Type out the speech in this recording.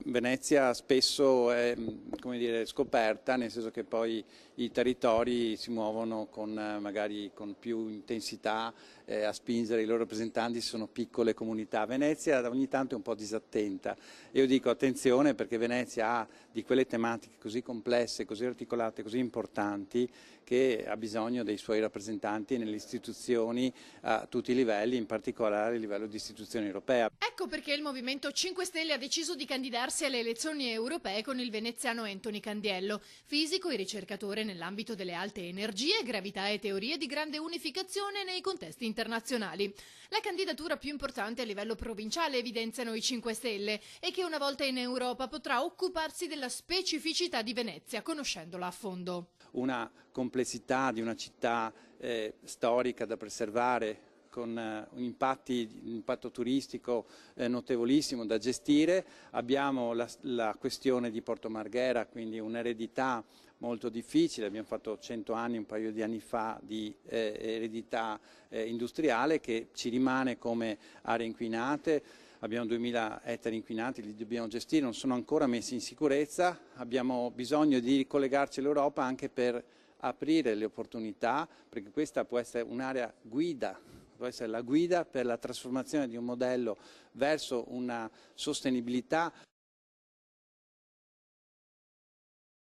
Venezia spesso è, come dire, scoperta, nel senso che poi i territori si muovono magari con più intensità a spingere i loro rappresentanti, sono piccole comunità. Venezia ogni tanto è un po' disattenta. Io dico attenzione perché Venezia ha di quelle tematiche così complesse, così articolate, così importanti che ha bisogno dei suoi rappresentanti nelle istituzioni a tutti i livelli, in particolare a livello di istituzione europea. Ecco perché il Movimento 5 Stelle ha deciso di candidarsi alle elezioni europee con il veneziano Anthony Candiello, fisico e ricercatore nell'ambito delle alte energie, gravità e teorie di grande unificazione nei contesti internazionali. La candidatura più importante a livello provinciale, evidenziano i 5 Stelle, e che una volta in Europa potrà occuparsi della specificità di Venezia, conoscendola a fondo. Una complessità di una città storica da preservare, con un impatto turistico notevolissimo da gestire. Abbiamo la questione di Porto Marghera, quindi un'eredità molto difficile, abbiamo fatto 100 anni un paio di anni fa di eredità industriale che ci rimane come aree inquinate. Abbiamo 2000 ettari inquinati, li dobbiamo gestire, non sono ancora messi in sicurezza, abbiamo bisogno di ricollegarci all'Europa anche per aprire le opportunità, perché questa può essere un'area guida, può essere la guida per la trasformazione di un modello verso una sostenibilità